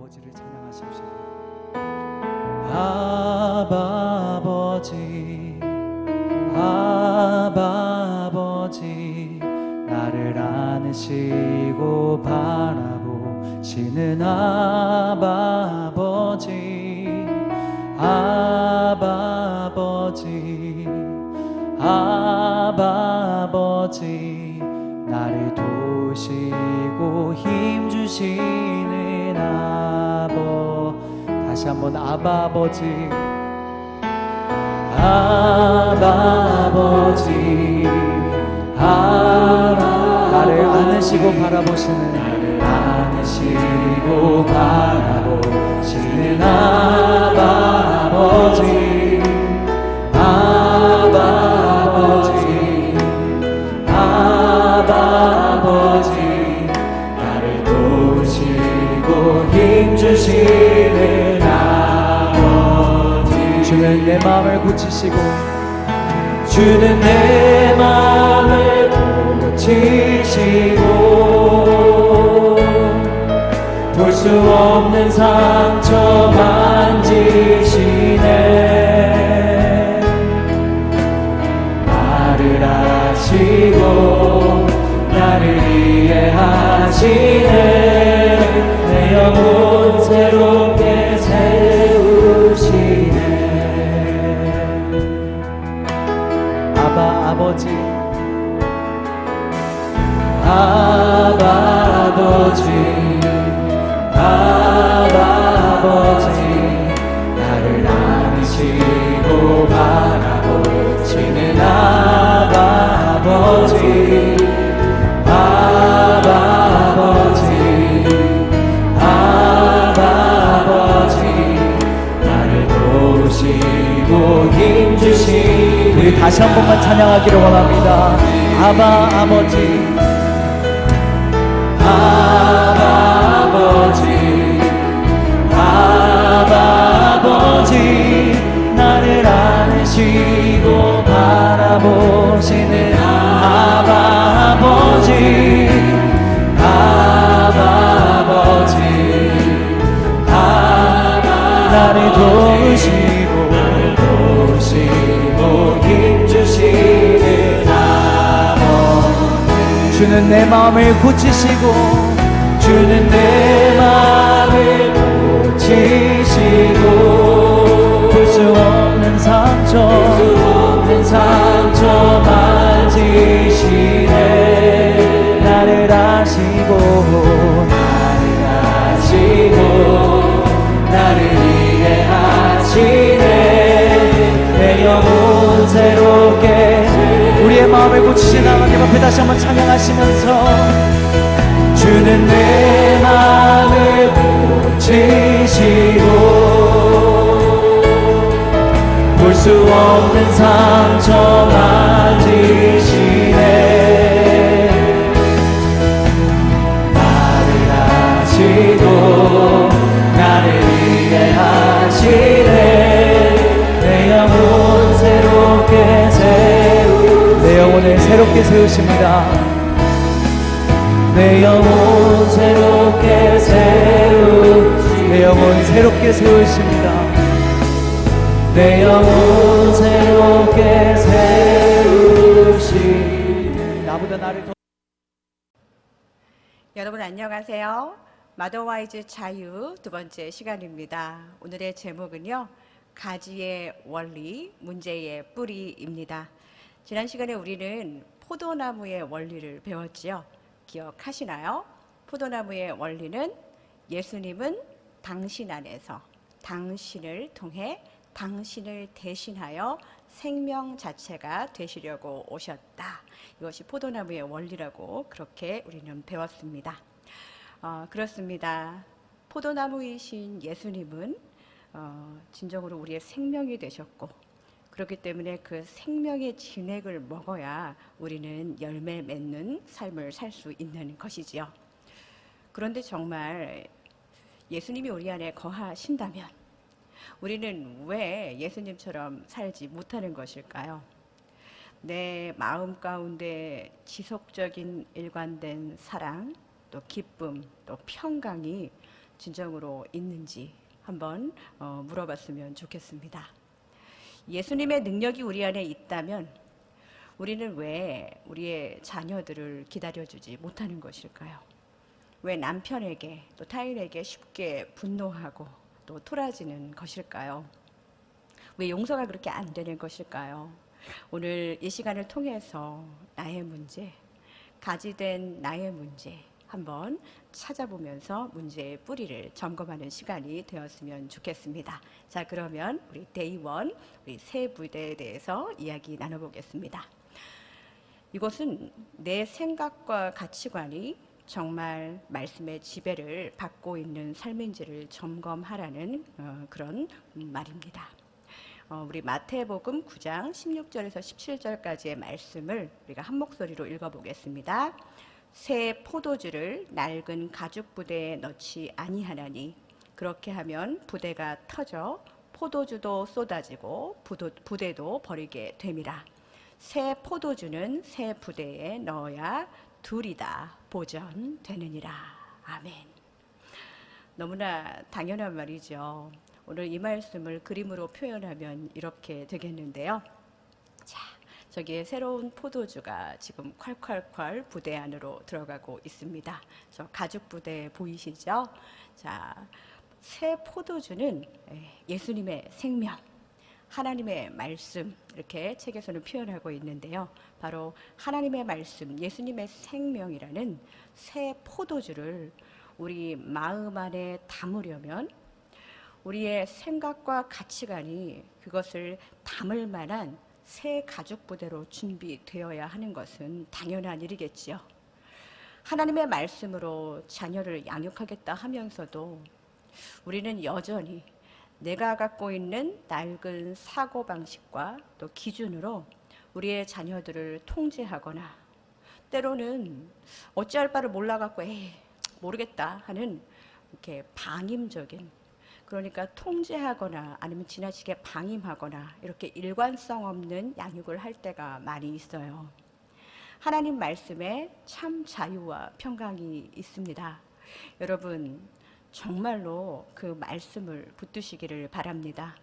아버지를 찬양하십시오. 아바 아버지, 아바 아버지, 나를 안으시고 바라보시는 아바 아버지, 아바 아버지, 아바 아버지, 나를 도우시고 힘주시는 다시 한번 아바 아버지, 아바 아버지, 나를 안으시고 바라보시는, 나를 안으시고 바라보시는 아바 아버지, 아바 아버지, 아바 아버지, 나를 도우시고 힘주시는 아버지. 주는 내 마음을 고치시고, 주는 내 마음을 고치시고, 볼 수 없는 상처 만지시네. 나를 아시고 나를 이해하시네. 내 영혼 새롭게 세우시네. 아바 아버지, 아바 아버지, 아바 아버지, 나를 안으시고 바라보시는 아바 아버지, 아바 아버지, 아바 아버지, 나를 도우시고 힘주시는. 우리 다시 한 번만 찬양하기를 원합니다. 아바 아버지, 아바 아버지, 아바 아버지, 나를 안으시고 바라보시는 아바 아버지, 아바 아버지, 나를 도우시고 힘주시는 아버지. 주는 내 마음을 고치시고, 주는 내 마음을 고치시고, 볼 수 없는 상처 만지시네. 나를 아시고 나를 이해하시네. 내 영혼 새롭게. 우리의 마음을 고치신 하나님 앞에 다시 한번 찬양하시면서, 주는 내 마음을 고치시고, 볼 수 없는 상처 만지시네. 나를 아시고 나를 이해하시네. 내 영혼 새롭게 내 영혼을 새롭게 세우십니다. 내 영혼 새롭게 내 영혼 새롭게 세우십니다. 내 영혼 새롭게 세우시네. 나보다 나를 더. 여러분 안녕하세요. 마더와이즈 자유 두 번째 시간입니다. 오늘의 제목은요, 가지의 원리, 문제의 뿌리입니다. 지난 시간에 우리는 포도나무의 원리를 배웠지요. 기억하시나요? 포도나무의 원리는 예수님은 당신 안에서 당신을 통해 당신을 대신하여 생명 자체가 되시려고 오셨다. 이것이 포도나무의 원리라고 그렇게 우리는 배웠습니다. 그렇습니다. 포도나무이신 예수님은 진정으로 우리의 생명이 되셨고, 그렇기 때문에 그 생명의 진액을 먹어야 우리는 열매 맺는 삶을 살 수 있는 것이지요. 그런데 정말 예수님이 우리 안에 거하신다면 우리는 왜 예수님처럼 살지 못하는 것일까요? 내 마음 가운데 지속적인 일관된 사랑, 또 기쁨, 또 평강이 진정으로 있는지 한번 물어봤으면 좋겠습니다. 예수님의 능력이 우리 안에 있다면 우리는 왜 우리의 자녀들을 기다려주지 못하는 것일까요? 왜 남편에게 또 타인에게 쉽게 분노하고 또 토라지는 것일까요? 왜 용서가 그렇게 안 되는 것일까요? 오늘 이 시간을 통해서 나의 문제, 가지된 나의 문제 한번 찾아보면서 문제의 뿌리를 점검하는 시간이 되었으면 좋겠습니다. 자, 그러면 우리 데이 원, 우리 새 부대에 대해서 이야기 나눠보겠습니다. 이것은 내 생각과 가치관이 정말 말씀의 지배를 받고 있는 삶인지를 점검하라는 그런 말입니다. 우리 마태복음 9장 16절에서 17절까지의 말씀을 우리가 한 목소리로 읽어보겠습니다. 새 포도주를 낡은 가죽 부대에 넣지 아니하나니 그렇게 하면 부대가 터져 포도주도 쏟아지고 부대도 버리게 됨이라. 새 포도주는 새 부대에 넣어야 둘이 다 보전되느니라. 아멘. 너무나 당연한 말이죠. 오늘 이 말씀을 그림으로 표현하면 이렇게 되겠는데요. 자, 저기에 새로운 포도주가 지금 콸콸콸 부대 안으로 들어가고 있습니다. 저 가죽 부대 보이시죠? 자, 새 포도주는 예수님의 생명, 하나님의 말씀, 이렇게 책에서는 표현하고 있는데요. 바로 하나님의 말씀, 예수님의 생명이라는 새 포도주를 우리 마음 안에 담으려면 우리의 생각과 가치관이 그것을 담을 만한 새 가죽 부대로 준비되어야 하는 것은 당연한 일이겠지요. 하나님의 말씀으로 자녀를 양육하겠다 하면서도 우리는 여전히 내가 갖고 있는 낡은 사고방식과 또 기준으로 우리의 자녀들을 통제하거나 때로는 어찌할 바를 몰라갖고 모르겠다 하는 이렇게 방임적인, 그러니까 통제하거나 아니면 지나치게 방임하거나 이렇게 일관성 없는 양육을 할 때가 많이 있어요. 하나님 말씀에 참 자유와 평강이 있습니다. 여러분 정말로 그 말씀을 붙드시기를 바랍니다.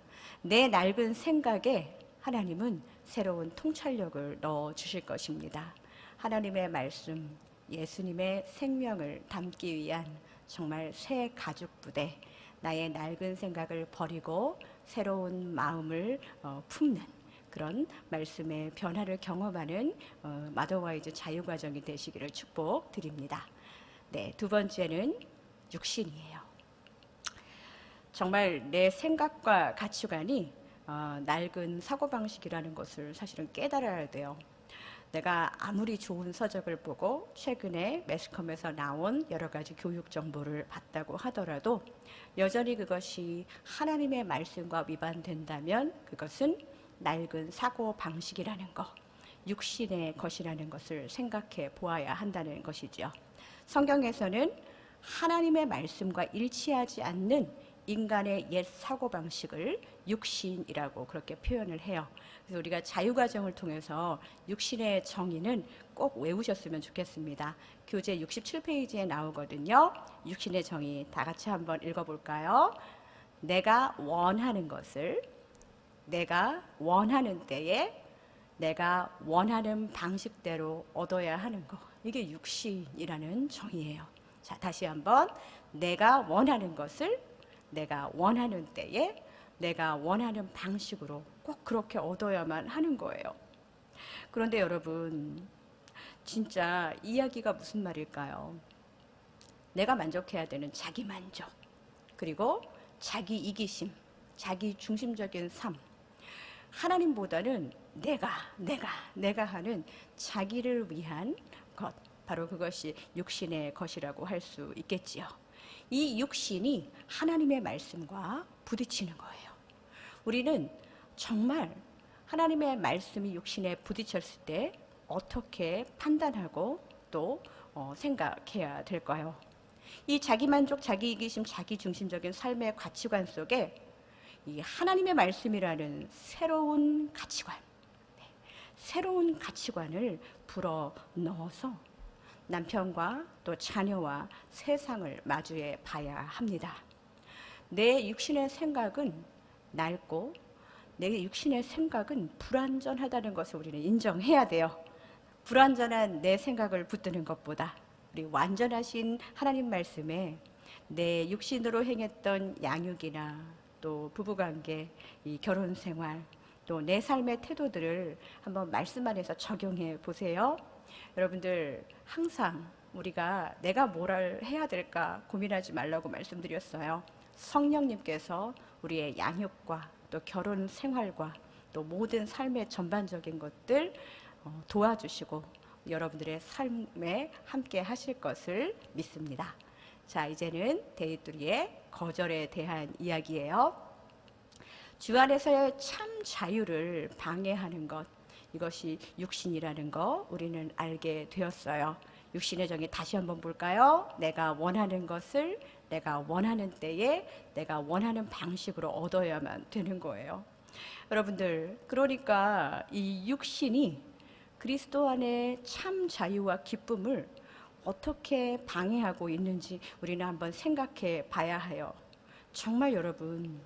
내 낡은 생각에 하나님은 새로운 통찰력을 넣어 주실 것입니다. 하나님의 말씀, 예수님의 생명을 담기 위한 정말 새 가죽 부대, 나의 낡은 생각을 버리고 새로운 마음을 품는 그런 말씀의 변화를 경험하는 마더와이즈 자유과정이 되시기를 축복드립니다. 네, 두 번째는 육신이에요. 정말 내 생각과 가치관이 낡은 사고방식이라는 것을 사실은 깨달아야 돼요. 내가 아무리 좋은 서적을 보고 최근에 매스컴에서 나온 여러 가지 교육 정보를 봤다고 하더라도 여전히 그것이 하나님의 말씀과 위반된다면 그것은 낡은 사고방식이라는 것, 육신의 것이라는 것을 생각해 보아야 한다는 것이죠. 성경에서는 하나님의 말씀과 일치하지 않는 인간의 옛 사고방식을 육신이라고 그렇게 표현을 해요. 그래서 우리가 자유과정을 통해서 육신의 정의는 꼭 외우셨으면 좋겠습니다. 교재 67페이지에 나오거든요. 육신의 정의 다 같이 한번 읽어볼까요? 내가 원하는 것을 내가 원하는 때에 내가 원하는 방식대로 얻어야 하는 것, 이게 육신이라는 정의예요. 자, 다시 한번 내가 원하는 것을 내가 원하는 때에 내가 원하는 방식으로 꼭 그렇게 얻어야만 하는 거예요. 그런데 여러분 진짜 이야기가 무슨 말일까요? 내가 만족해야 되는 자기 만족, 그리고 자기 이기심, 자기 중심적인 삶, 하나님보다는 내가 하는 자기를 위한 것, 바로 그것이 육신의 것이라고 할 수 있겠지요. 이 육신이 하나님의 말씀과 부딪히는 거예요. 우리는 정말 하나님의 말씀이 육신에 부딪혔을 때 어떻게 판단하고 또 생각해야 될까요? 이 자기만족, 자기이기심, 자기중심적인 삶의 가치관 속에 이 하나님의 말씀이라는 새로운 가치관, 새로운 가치관을 불어 넣어서 남편과 또 자녀와 세상을 마주해 봐야 합니다. 내 육신의 생각은 낡고 내 육신의 생각은 불완전하다는 것을 우리는 인정해야 돼요. 불완전한 내 생각을 붙드는 것보다 우리 완전하신 하나님 말씀에 내 육신으로 행했던 양육이나 또 부부관계, 이 결혼생활, 또 내 삶의 태도들을 한번 말씀 안에서 적용해 보세요. 여러분들 항상 우리가 내가 뭘 해야 될까 고민하지 말라고 말씀드렸어요. 성령님께서 우리의 양육과 또 결혼 생활과 또 모든 삶의 전반적인 것들 도와주시고 여러분들의 삶에 함께 하실 것을 믿습니다. 자, 이제는 데이뚜리의 거절에 대한 이야기예요. 주 안에서의 참 자유를 방해하는 것, 이것이 육신이라는 거 우리는 알게 되었어요. 육신의 정의 다시 한번 볼까요? 내가 원하는 것을 내가 원하는 때에 내가 원하는 방식으로 얻어야만 되는 거예요. 여러분들, 그러니까 이 육신이 그리스도 안에 참 자유와 기쁨을 어떻게 방해하고 있는지 우리는 한번 생각해 봐야 해요. 정말 여러분,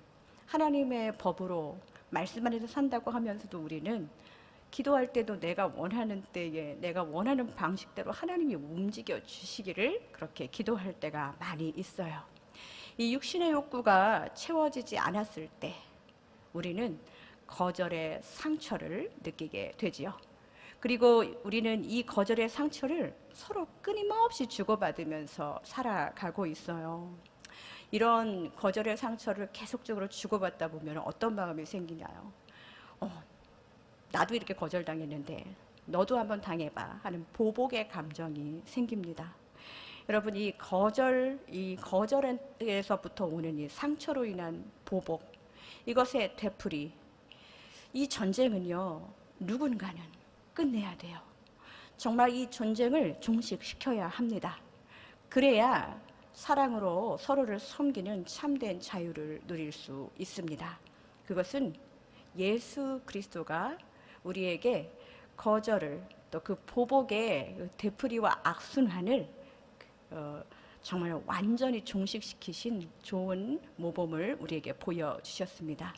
하나님의 법으로 말씀 안에서 산다고 하면서도 우리는 기도할 때도 내가 원하는 때에 내가 원하는 방식대로 하나님이 움직여 주시기를 그렇게 기도할 때가 많이 있어요. 이 육신의 욕구가 채워지지 않았을 때 우리는 거절의 상처를 느끼게 되지요. 그리고 우리는 이 거절의 상처를 서로 끊임없이 주고받으면서 살아가고 있어요. 이런 거절의 상처를 계속적으로 주고받다 보면 어떤 마음이 생기나요? 나도 이렇게 거절당했는데 너도 한번 당해봐 하는 보복의 감정이 생깁니다. 여러분, 이 거절에서부터 오는 이 상처로 인한 보복, 이것의 되풀이, 이 전쟁은요, 누군가는 끝내야 돼요. 정말 이 전쟁을 종식시켜야 합니다. 그래야 사랑으로 서로를 섬기는 참된 자유를 누릴 수 있습니다. 그것은 예수 그리스도가 우리에게 거절을 또 그 보복의 되풀이와 악순환을 정말 완전히 종식시키신 좋은 모범을 우리에게 보여주셨습니다.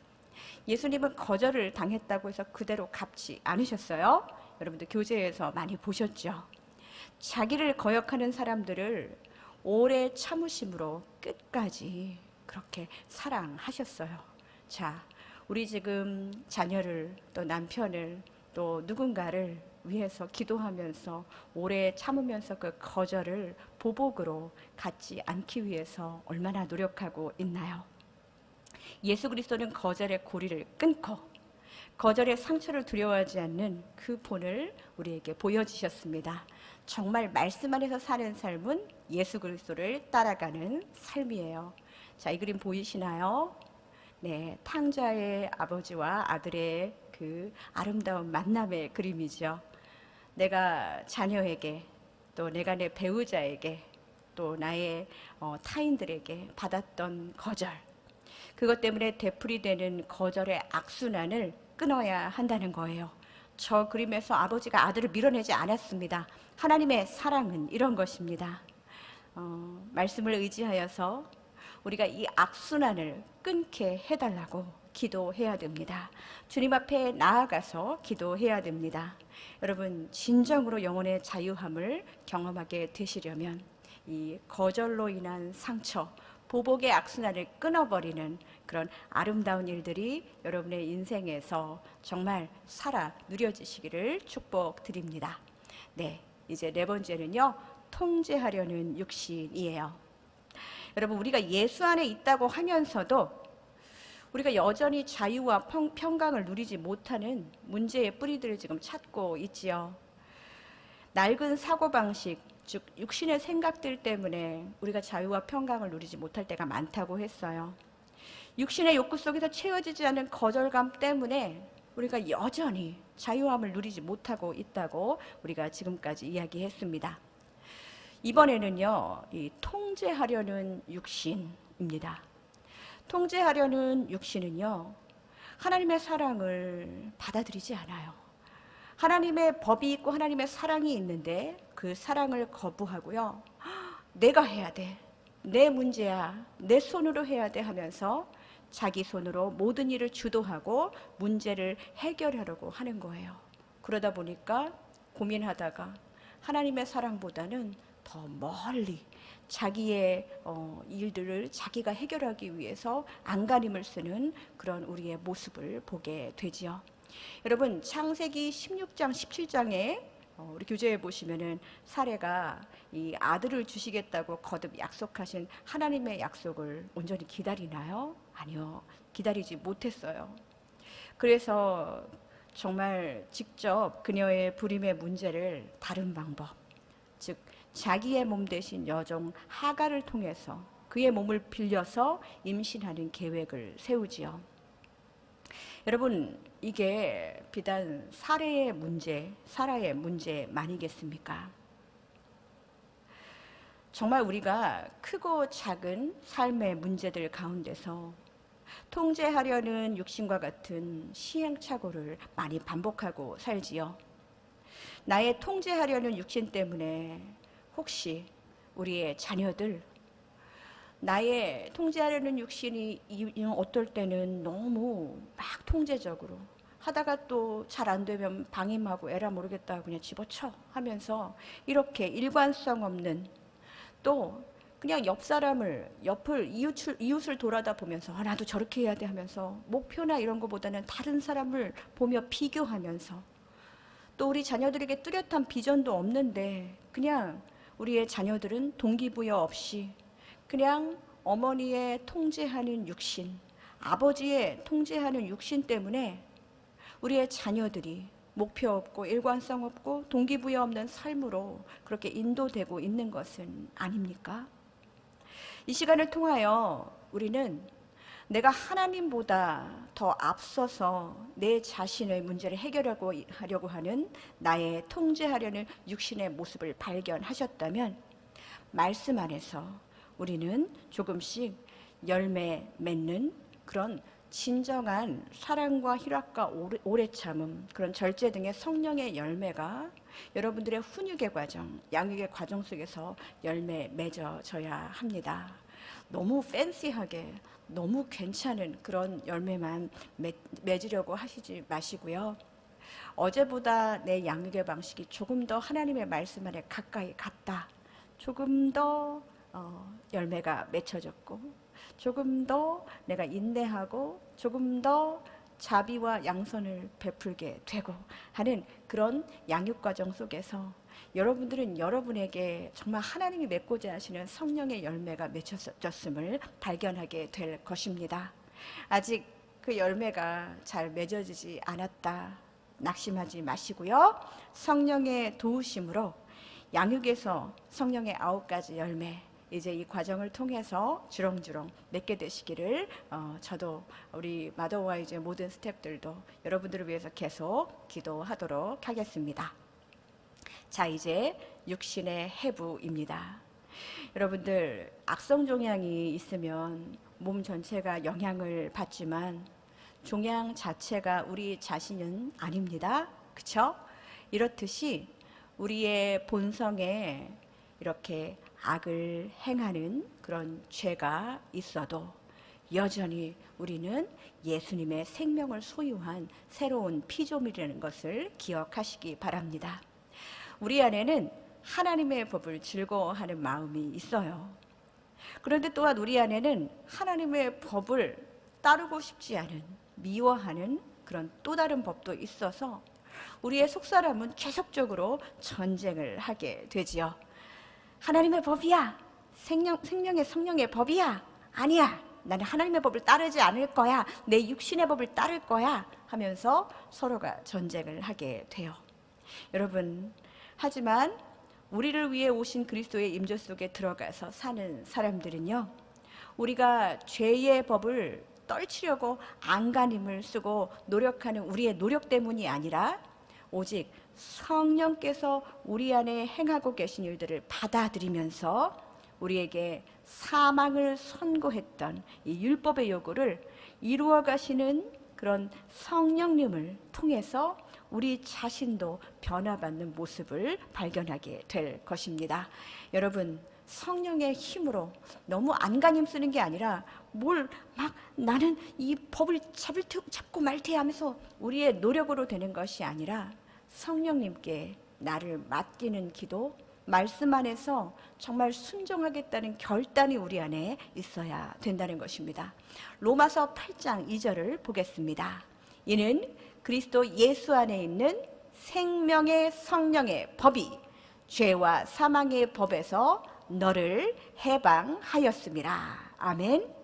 예수님은 거절을 당했다고 해서 그대로 갚지 않으셨어요. 여러분들 교재에서 많이 보셨죠? 자기를 거역하는 사람들을 오래 참으심으로 끝까지 그렇게 사랑하셨어요. 자, 우리 지금 자녀를 또 남편을 또 누군가를 위해서 기도하면서 오래 참으면서 그 거절을 보복으로 갖지 않기 위해서 얼마나 노력하고 있나요? 예수 그리스도는 거절의 고리를 끊고 거절의 상처를 두려워하지 않는 그 본을 우리에게 보여주셨습니다. 정말 말씀 안에서 사는 삶은 예수 그리스도를 따라가는 삶이에요. 자, 이 그림 보이시나요? 네, 탕자의 아버지와 아들의 그 아름다운 만남의 그림이죠. 내가 자녀에게 또 내가 내 배우자에게 또 나의 타인들에게 받았던 거절, 그것 때문에 되풀이되는 거절의 악순환을 끊어야 한다는 거예요. 저 그림에서 아버지가 아들을 밀어내지 않았습니다. 하나님의 사랑은 이런 것입니다. 말씀을 의지하여서 우리가 이 악순환을 끊게 해달라고 기도해야 됩니다. 주님 앞에 나아가서 기도해야 됩니다. 여러분, 진정으로 영혼의 자유함을 경험하게 되시려면 이 거절로 인한 상처, 보복의 악순환을 끊어버리는 그런 아름다운 일들이 여러분의 인생에서 정말 살아 누려지시기를 축복드립니다. 네, 이제 네 번째는요, 통제하려는 육신이에요. 여러분, 우리가 예수 안에 있다고 하면서도 우리가 여전히 자유와 평강을 누리지 못하는 문제의 뿌리들을 지금 찾고 있지요. 낡은 사고방식, 즉 육신의 생각들 때문에 우리가 자유와 평강을 누리지 못할 때가 많다고 했어요. 육신의 욕구 속에서 채워지지 않은 거절감 때문에 우리가 여전히 자유함을 누리지 못하고 있다고 우리가 지금까지 이야기했습니다. 이번에는요, 이 통제하려는 육신입니다. 통제하려는 육신은요, 하나님의 사랑을 받아들이지 않아요. 하나님의 법이 있고 하나님의 사랑이 있는데 그 사랑을 거부하고요. 내가 해야 돼. 내 문제야. 내 손으로 해야 돼 하면서 자기 손으로 모든 일을 주도하고 문제를 해결하려고 하는 거예요. 그러다 보니까 고민하다가 하나님의 사랑보다는 더 멀리 자기의 일들을 자기가 해결하기 위해서 안간힘을 쓰는 그런 우리의 모습을 보게 되지요. 여러분, 창세기 16장 17장에 우리 교재에 보시면은 사례가 이 아들을 주시겠다고 거듭 약속하신 하나님의 약속을 온전히 기다리나요? 아니요, 기다리지 못했어요. 그래서 정말 직접 그녀의 불임의 문제를 다른 방법, 즉 자기의 몸 대신 여종 하갈을 통해서 그의 몸을 빌려서 임신하는 계획을 세우지요. 여러분, 이게 비단 사례의 문제, 사라의 문제만이겠습니까? 정말 우리가 크고 작은 삶의 문제들 가운데서 통제하려는 육신과 같은 시행착오를 많이 반복하고 살지요. 나의 통제하려는 육신 때문에 혹시 우리의 자녀들, 나의 통제하려는 육신이 어떨 때는 너무 막 통제적으로 하다가 또 잘 안 되면 방임하고 에라 모르겠다 그냥 집어쳐 하면서 이렇게 일관성 없는, 또 그냥 옆 사람을, 이웃을 돌아다 보면서 나도 저렇게 해야 돼 하면서 목표나 이런 것보다는 다른 사람을 보며 비교하면서, 또 우리 자녀들에게 뚜렷한 비전도 없는데 그냥 우리의 자녀들은 동기부여 없이 그냥 어머니의 통제하는 육신, 아버지의 통제하는 육신 때문에 우리의 자녀들이 목표 없고 일관성 없고 동기부여 없는 삶으로 그렇게 인도되고 있는 것은 아닙니까? 이 시간을 통하여 우리는 내가 하나님보다 더 앞서서 내 자신의 문제를 해결하려고 하는 나의 통제하려는 육신의 모습을 발견하셨다면 말씀 안에서 우리는 조금씩 열매 맺는 그런 진정한 사랑과 희락과 오래 참음, 그런 절제 등의 성령의 열매가 여러분들의 훈육의 과정, 양육의 과정 속에서 열매 맺어져야 합니다. 너무 팬시하게, 너무 괜찮은 그런 열매만 맺으려고 하시지 마시고요. 어제보다 내 양육의 방식이 조금 더 하나님의 말씀 안에 가까이 갔다. 조금 더 열매가 맺혀졌고, 조금 더 내가 인내하고 조금 더 자비와 양선을 베풀게 되고 하는 그런 양육 과정 속에서 여러분들은 여러분에게 정말 하나님이 맺고자 하시는 성령의 열매가 맺혀졌음을 발견하게 될 것입니다. 아직 그 열매가 잘 맺어지지 않았다 낙심하지 마시고요. 성령의 도우심으로 양육에서 성령의 9가지 열매, 이제 이 과정을 통해서 주렁주렁 맺게 되시기를 저도 우리 마더와이즈의 모든 스태프들도 여러분들을 위해서 계속 기도하도록 하겠습니다. 자, 이제 육신의 해부입니다. 여러분들, 악성 종양이 있으면 몸 전체가 영향을 받지만 종양 자체가 우리 자신은 아닙니다. 그렇죠? 이렇듯이 우리의 본성에 이렇게 악을 행하는 그런 죄가 있어도 여전히 우리는 예수님의 생명을 소유한 새로운 피조물이라는 것을 기억하시기 바랍니다. 우리 안에는 하나님의 법을 즐거워하는 마음이 있어요. 그런데 또한 우리 안에는 하나님의 법을 따르고 싶지 않은, 미워하는 그런 또 다른 법도 있어서 우리의 속사람은 계속적으로 전쟁을 하게 되지요. 하나님의 법이야, 생명의 성령의 법이야, 아니야, 나는 하나님의 법을 따르지 않을 거야, 내 육신의 법을 따를 거야 하면서 서로가 전쟁을 하게 돼요. 여러분, 하지만 우리를 위해 오신 그리스도의 임재 속에 들어가서 사는 사람들은요, 우리가 죄의 법을 떨치려고 안간힘을 쓰고 노력하는 우리의 노력 때문이 아니라 오직 성령께서 우리 안에 행하고 계신 일들을 받아들이면서 우리에게 사망을 선고했던 이 율법의 요구를 이루어 가시는 그런 성령님을 통해서 우리 자신도 변화받는 모습을 발견하게 될 것입니다. 여러분, 성령의 힘으로 너무 안간힘 쓰는 게 아니라 뭘 막 나는 이 법을 잡고 말테 하면서 우리의 노력으로 되는 것이 아니라 성령님께 나를 맡기는 기도, 말씀 안에서 정말 순종하겠다는 결단이 우리 안에 있어야 된다는 것입니다. 로마서 8장 2절을 보겠습니다. 이는 그리스도 예수 안에 있는 생명의 성령의 법이 죄와 사망의 법에서 너를 해방하였습니다. 아멘.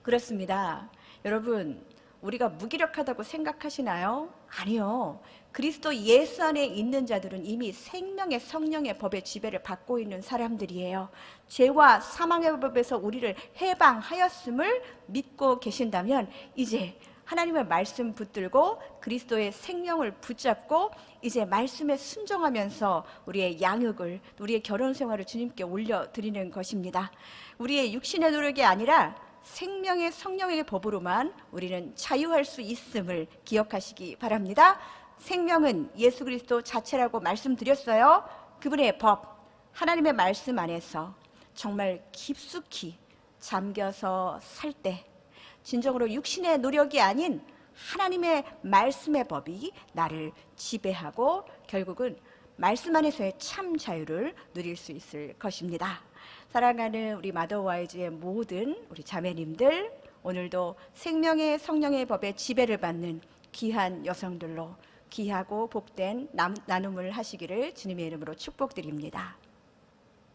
그렇습니다. 여러분, 우리가 무기력하다고 생각하시나요? 아니요. 그리스도 예수 안에 있는 자들은 이미 생명의 성령의 법의 지배를 받고 있는 사람들이에요. 죄와 사망의 법에서 우리를 해방하였음을 믿고 계신다면 이제 하나님의 말씀 붙들고 그리스도의 생명을 붙잡고 이제 말씀에 순종하면서 우리의 양육을, 우리의 결혼 생활을 주님께 올려드리는 것입니다. 우리의 육신의 노력이 아니라 생명의 성령의 법으로만 우리는 자유할 수 있음을 기억하시기 바랍니다. 생명은 예수 그리스도 자체라고 말씀드렸어요. 그분의 법, 하나님의 말씀 안에서 정말 깊숙이 잠겨서 살 때 진정으로 육신의 노력이 아닌 하나님의 말씀의 법이 나를 지배하고 결국은 말씀 안에서의 참 자유를 누릴 수 있을 것입니다. 사랑하는 우리 마더와이즈의 모든 우리 자매님들, 오늘도 생명의 성령의 법의 지배를 받는 귀한 여성들로 귀하고 복된 나눔을 하시기를 주님의 이름으로 축복드립니다.